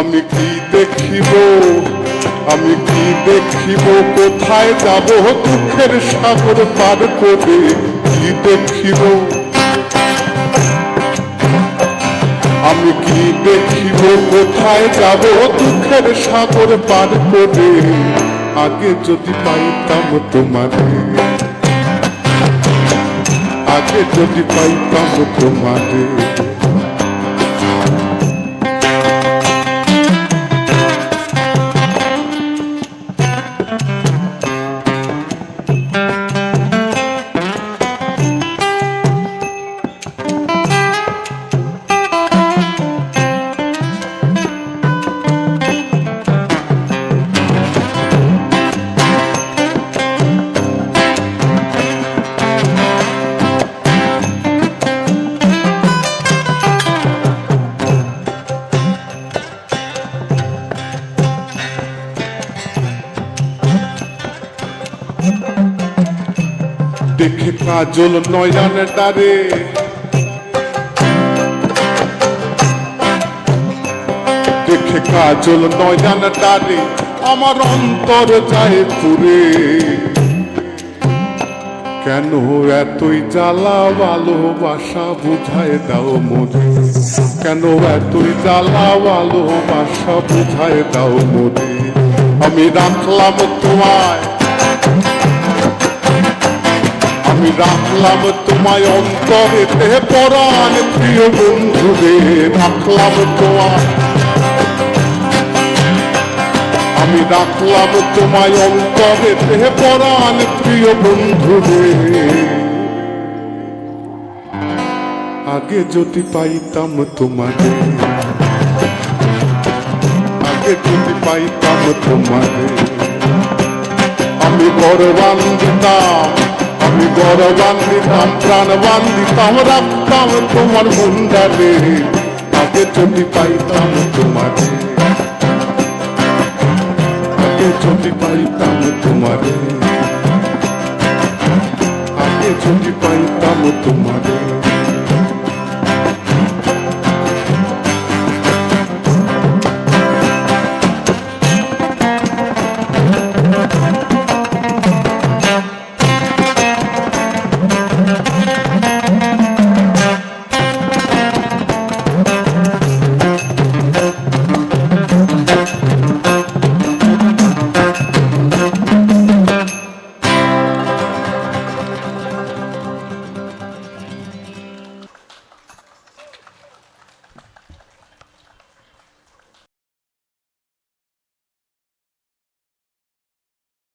আমি কি দেখিব, আমি কি দেখিব, কোথায় যাব দুঃখের সাগর পার করে, কি দেখিব, আমি কি দেখিব, কোথায় যাব দুঃখের সাগর পার করে, আগে যদি পাইতাম তোমারে, আগে যদি পাইতাম তোমারে। দেখে কাজল নয়নের দ্বারে, দেখে কাজল নয়নের দ্বারে, আমার অন্তর যায় পুরে। কেন এতই জ্বালা ভালোবাসা বুঝায় দাও মোরে, কেন এতই জ্বালা ভালোবাসা বুঝায় দাও মোরে। আমি রাখলাম তোমায়, আমি রাখলাম তোমায় অন্তরে পরাণ প্রিয় বন্ধু রে, রাখলাম তোমায়, আমি রাখলাম তোমায় অন্তরে পরাণ প্রিয় বন্ধু রে। আগে যদি পাইতাম তোমারে, আগে যদি পাইতাম তোমারে, আমি ঘর বান্ধিতাম, আমি ঘর বান্ধিতাম, প্রাণ বান্ধিতাম, রাখতাম তোমার মুন্ডারে। আগে যদি পাইতাম তোমারে, আগে যদি পাইতাম তোমারে, আগে যদি পাইতাম তোমারে।